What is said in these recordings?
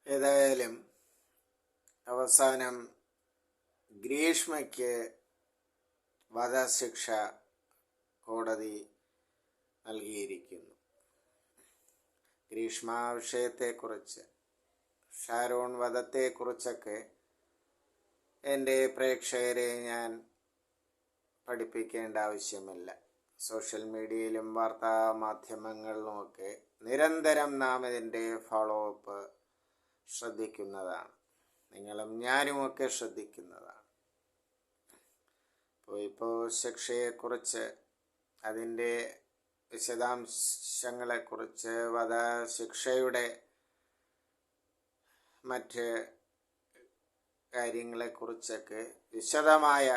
ഏതായാലും അവസാനം ഗ്രീഷ്മയ്ക്ക് വധശിക്ഷ കോടതി നൽകിയിരിക്കുന്നു. ഗ്രീഷ്മ വിഷയത്തെക്കുറിച്ച്, ഷാരോൺ വധത്തെക്കുറിച്ചൊക്കെ എൻ്റെ പ്രേക്ഷകരെ ഞാൻ പഠിപ്പിക്കേണ്ട ആവശ്യമില്ല. സോഷ്യൽ മീഡിയയിലും വാർത്താ മാധ്യമങ്ങളിലുമൊക്കെ നിരന്തരം നാം ഇതിൻ്റെ ഫോളോ അപ്പ് ശ്രദ്ധിക്കുന്നതാണ്. നിങ്ങളും ഞാനുമൊക്കെ ശ്രദ്ധിക്കുന്നതാണ്. ഇപ്പോൾ ശിക്ഷയെക്കുറിച്ച്, അതിൻ്റെ വിശദാംശങ്ങളെക്കുറിച്ച്, വധശിക്ഷയുടെ മറ്റ് കാര്യങ്ങളെക്കുറിച്ചൊക്കെ വിശദമായ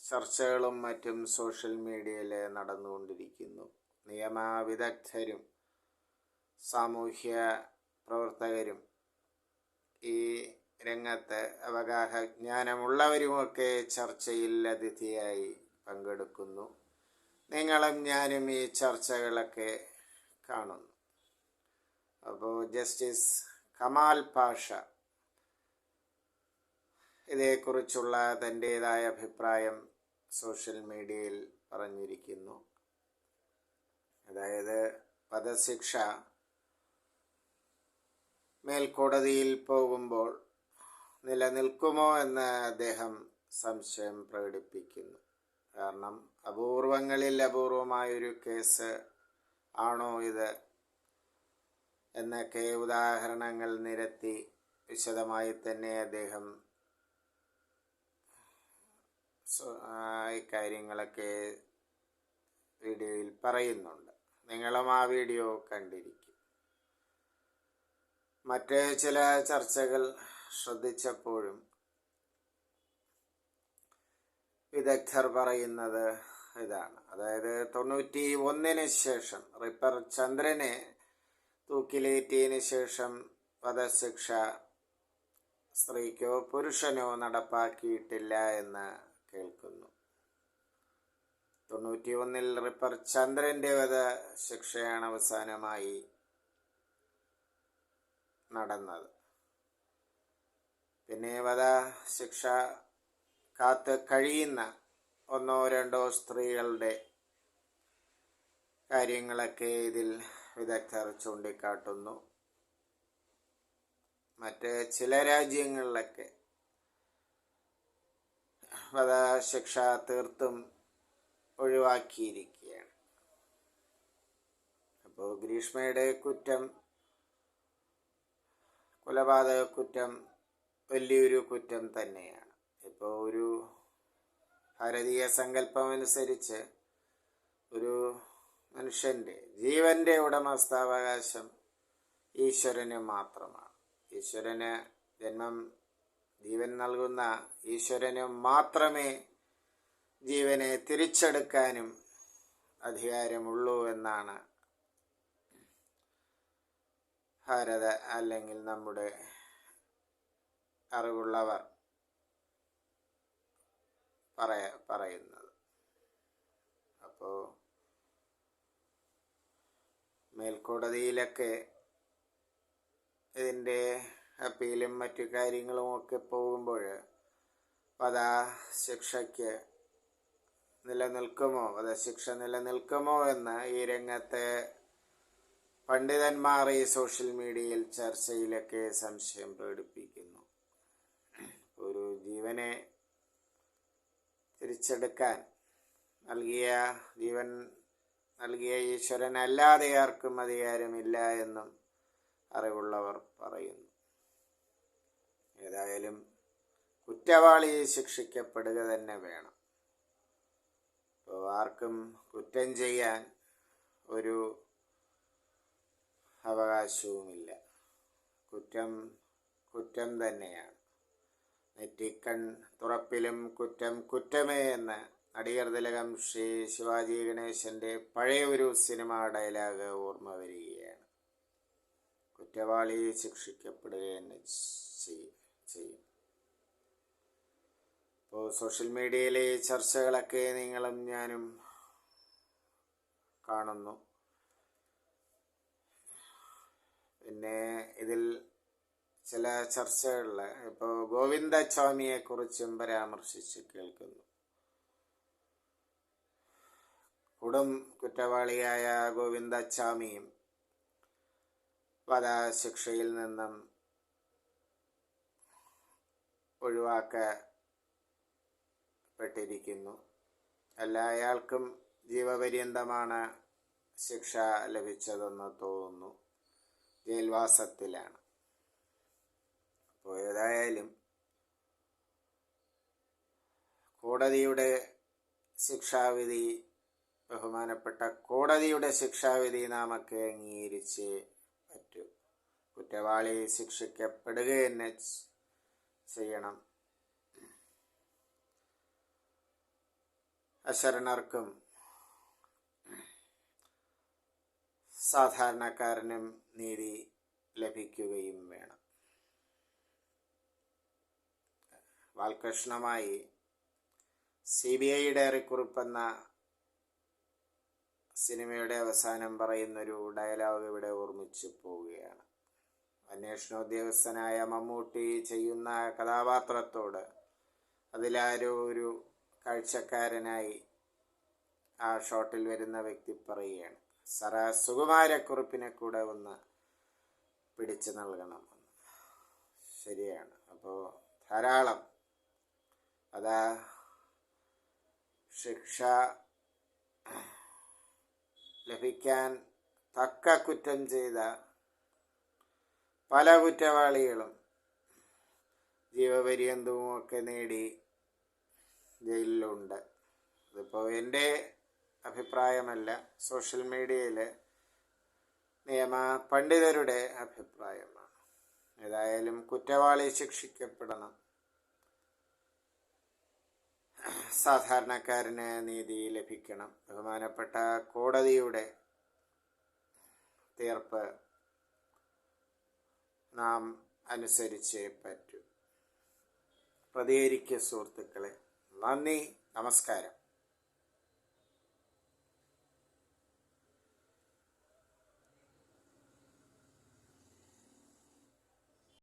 ചർച്ചകളും മറ്റും സോഷ്യൽ മീഡിയയിൽ നടന്നുകൊണ്ടിരിക്കുന്നു. നിയമവിദഗ്ധരും സാമൂഹ്യ പ്രവർത്തകരും ഈ രംഗത്ത് അവഗാഹജ്ഞാനമുള്ളവരുമൊക്കെ ചർച്ചയിൽ അതിഥിയായി പങ്കെടുക്കുന്നു. നിങ്ങളും ഞാനും ഈ ചർച്ചകളൊക്കെ കാണുന്നു. അപ്പോൾ ജസ്റ്റിസ് കമാൽ പാഷ ഇതേക്കുറിച്ചുള്ള തൻ്റേതായ അഭിപ്രായം സോഷ്യൽ മീഡിയയിൽ പറഞ്ഞിരിക്കുന്നു. അതായത് വധശിക്ഷ മേൽക്കോടതിയിൽ പോകുമ്പോൾ നിലനിൽക്കുമോ എന്ന് അദ്ദേഹം സംശയം പ്രകടിപ്പിക്കുന്നു. കാരണം അപൂർവങ്ങളിൽ അപൂർവമായൊരു കേസ് ആണോ ഇത് എന്നൊക്കെ ഉദാഹരണങ്ങൾ നിരത്തി വിശദമായി തന്നെ അദ്ദേഹം ഇക്കാര്യങ്ങളൊക്കെ വീഡിയോയിൽ പറയുന്നുണ്ട്. നിങ്ങളും ആ വീഡിയോ കണ്ടിരിക്കും. മറ്റ് ചില ചർച്ചകൾ ശ്രദ്ധിച്ചപ്പോഴും വിദഗ്ധർ പറയുന്നത് ഇതാണ്. അതായത് 91 ശേഷം, റിപ്പർ ചന്ദ്രനെ തൂക്കിലേറ്റിയതിന് ശേഷം വധശിക്ഷ സ്ത്രീക്കോ പുരുഷനോ നടപ്പാക്കിയിട്ടില്ല എന്ന് കേൾക്കുന്നു. 91 റിപ്പർ ചന്ദ്രൻ്റെ വധശിക്ഷയാണ് അവസാനമായി നടന്നത്. പിന്നെ വധശിക്ഷ കാത്ത് കഴിയുന്ന 1-2 സ്ത്രീകളുടെ കാര്യങ്ങളൊക്കെ ഇതിൽ വിദഗ്ധർ ചൂണ്ടിക്കാട്ടുന്നു. മറ്റ് ചില രാജ്യങ്ങളിലൊക്കെ വധശിക്ഷ തീർത്തും ഒഴിവാക്കിയിരിക്കുകയാണ്. അപ്പോൾ ഗ്രീഷ്മയുടെ കുറ്റം, കൊലപാതക കുറ്റം വലിയൊരു കുറ്റം തന്നെയാണ്. ഇപ്പോൾ ഒരു ഭാരതീയ സങ്കല്പമനുസരിച്ച് ഒരു മനുഷ്യൻ്റെ ജീവൻ്റെ ഉടമസ്ഥാവകാശം ഈശ്വരന് മാത്രമാണ്. ഈശ്വരന് ജീവൻ നൽകുന്ന ഈശ്വരന് മാത്രമേ ജീവനെ തിരിച്ചെടുക്കാനും അധികാരമുള്ളൂ എന്നാണ് അല്ലെങ്കിൽ നമ്മുടെ അറിവുള്ളവർ പറയുന്നത്. അപ്പോൾ മേൽക്കോടതിയിലൊക്കെ ഇതിൻ്റെ അപ്പീലും മറ്റു കാര്യങ്ങളുമൊക്കെ പോകുമ്പോൾ വധശിക്ഷയ്ക്ക് വധശിക്ഷ നിലനിൽക്കുമോ എന്ന് ഈ രംഗത്ത് പണ്ഡിതന്മാർ ഈ സോഷ്യൽ മീഡിയയിൽ ചർച്ചയിലൊക്കെ സംശയം പ്രകടിപ്പിക്കുന്നു. ഒരു ജീവനെ തിരിച്ചെടുക്കാൻ ജീവൻ നൽകിയ ഈശ്വരനല്ലാതെ ആർക്കും അധികാരമില്ല എന്നും അറിവുള്ളവർ പറയുന്നു. ഏതായാലും കുറ്റവാളി ശിക്ഷിക്കപ്പെടുക തന്നെ വേണം. അപ്പോൾ ആർക്കും കുറ്റം ചെയ്യാൻ ഒരു അവകാശവുമില്ല. കുറ്റം തന്നെയാണ്. നെറ്റിക്കൺ തുറപ്പിലും കുറ്റം കുറ്റമേ എന്ന് നടികർ തിലകം ശ്രീ ശിവാജി ഗണേശൻ്റെ പഴയ ഒരു സിനിമ ഡയലോഗ് ഓർമ്മ വരികയാണ്. കുറ്റവാളി ശിക്ഷിക്കപ്പെടുക തന്നെ ചെയ്യും. ഇപ്പോൾ സോഷ്യൽ മീഡിയയിലെ ചർച്ചകളൊക്കെ നിങ്ങളും ഞാനും കാണുന്നു. പിന്നെ ഇതിൽ ചില ചർച്ചകളിൽ ഇപ്പോൾ ഗോവിന്ദസ്വാമിയെക്കുറിച്ചും പരാമർശിച്ച് കേൾക്കുന്നു. കുറ്റവാളിയായ ഗോവിന്ദസ്വാമിയും വധശിക്ഷയിൽ നിന്നും ഒഴിവാക്കപ്പെട്ടിരിക്കുന്നു. അയാൾക്കും ജീവപര്യന്തമാണ് ശിക്ഷ ലഭിച്ചതെന്ന് തോന്നുന്നു. ജയിൽവാസത്തിലാണ്. അപ്പോൾ ഏതായാലും കോടതിയുടെ ശിക്ഷാവിധി, ബഹുമാനപ്പെട്ട കോടതിയുടെ ശിക്ഷാവിധി നാമൊക്കെ അംഗീകരിച്ച് പറ്റൂ. കുറ്റവാളി ശിക്ഷിക്കപ്പെടുക തന്നെ ചെയ്യണം. അശരണർക്കും സാധാരണക്കാരനും നീതി ലഭിക്കുകയും വേണം. വാൽകൃഷ്ണമായി CBI ഡയറിക്കുറിപ്പ് എന്ന സിനിമയുടെ അവസാനം പറയുന്നൊരു ഡയലോഗ് ഇവിടെ ഓർമ്മിച്ചു പോവുകയാണ്. അന്വേഷണ ഉദ്യോഗസ്ഥനായ മമ്മൂട്ടി ചെയ്യുന്ന കഥാപാത്രത്തോട് അതിലാരോ ഒരു കാഴ്ചക്കാരനായി ആ ഷോട്ടിൽ വരുന്ന വ്യക്തി പറയുകയാണ്, സറ സുകുമാരക്കുറുപ്പിനെ കൂടെ ഒന്ന് പിടിച്ചു നൽകണമെന്ന്. ശരിയാണ്. അപ്പോൾ ധാരാളം ശിക്ഷ ലഭിക്കാൻ തക്ക കുറ്റം ചെയ്ത പല കുറ്റവാളികളും ജീവപര്യന്തവും ഒക്കെ നേടി ജയിലിലുണ്ട്. അതിപ്പോൾ എൻ്റെ അഭിപ്രായമല്ല, സോഷ്യൽ മീഡിയയിലെ നിയമ പണ്ഡിതരുടെ അഭിപ്രായമാണ്. ഏതായാലും കുറ്റവാളി ശിക്ഷിക്കപ്പെടണം. സാധാരണക്കാരന് നീതി ലഭിക്കണം. ബഹുമാനപ്പെട്ട കോടതിയുടെ തീർപ്പ് നാം അനുസരിച്ചേ പറ്റൂ. പ്രതികരിക്കുക സുഹൃത്തുക്കളെ. നന്ദി, നമസ്കാരം.